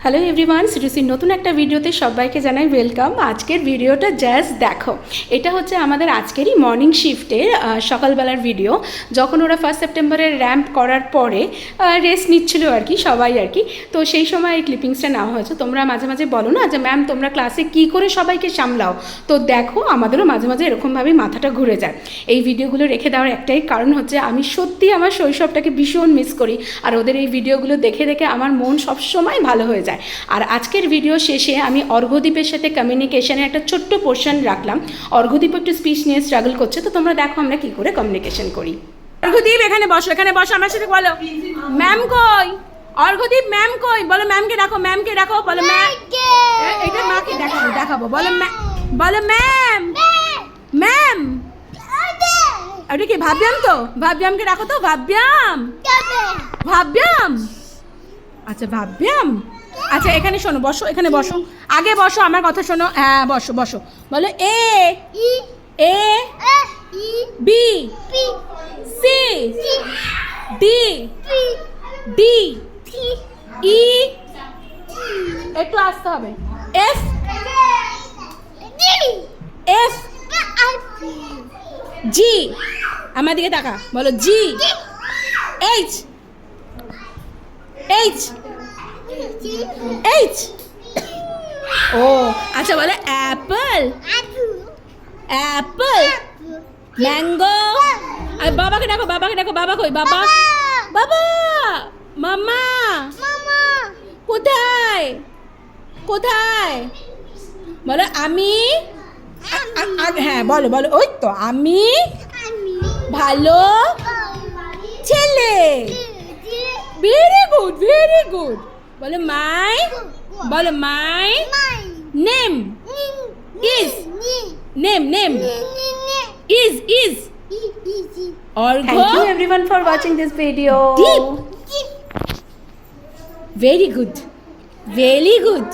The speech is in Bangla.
হ্যালো এভরিওয়ান, সিরিজের নতুন একটা ভিডিওতে সবাইকে জানাই ওয়েলকাম। আজকের ভিডিওটা জাস্ট দেখো, এটা হচ্ছে আমাদের আজকেরই মর্নিং শিফটের সকালবেলার ভিডিও। যখন ওরা 1 সেপ্টেম্বরের র্যাম্প করার পরে রেস্ট নিচ্ছিল আর কি, সবাই আর কি। তো সেই সময় এই ক্লিপিংসটা নেওয়া হয়েছে। তোমরা মাঝে মাঝে বলো না যে ম্যাম তোমরা ক্লাসে কী করে সবাইকে সামলাও, তো দেখো আমাদেরও মাঝে মাঝে এরকমভাবেই মাথাটা ঘুরে যায়। এই ভিডিওগুলো রেখে দেওয়ার একটাই কারণ হচ্ছে আমি সত্যি আমার শৈশবটাকে ভীষণ মিস করি, আর ওদের এই ভিডিওগুলো দেখে দেখে আমার মন সবসময় ভালো হয়ে যায়। আর আজকের ভিডিও শেষে আমি অর্ঘ্যদ্বীপের সাথে কমিউনিকেশনের একটা ছোট্ট পোর্শন রাখলাম। অর্ঘ্যদ্বীপ একটু স্পিচ নিয়ে স্ট্রাগল করছে, তো তোমরা দেখো আমরা কি করে কমিউনিকেশন করি। অর্ঘ্যদ্বীপ এখানে বসো, এখানে বসো, আমার সাথে বলো ম্যাম কই। অর্ঘ্যদ্বীপ ম্যাম কই, বলো ম্যামকে ডাকো, ম্যামকে ডাকো, বলো ম্যাম। এটা মাকে দেখাবো, দেখাবো, বলো ম্যাম, বলো ম্যাম, ম্যাম। ওটা কি ভাবব্যাম? তো ভাবব্যামকে ডাকো, তো ভাবব্যাম, ভাবব্যাম। আচ্ছা ভাবব্যাম, আচ্ছা এখানে শোনো, বসো, এখানে বসো, আগে বসো, আমার কথা শোনো। হ্যাঁ বসো বসো, বলো A A B C D D E, একটু আসতে হবে, এফ এফ জি, আমার দিকে তাকা, বলো জি, এইচ এইচ এইচ। ও আচ্ছা, বলো অ্যাপল অ্যাপল, ম্যাঙ্গো। আর বাবাকে ডাকো, বাবাকে ডাকো, বাবা কই, বাবা, বাবা, মামা, কোথায় কোথায়, বলো আমি, হ্যাঁ বলো বলো, ওই তো আমি ভালো ছেলে। Very good, very good. বলো মাই, বলো my name is, name name is is Arghya. Thank you everyone for watching this video. Deep. Very good, very good.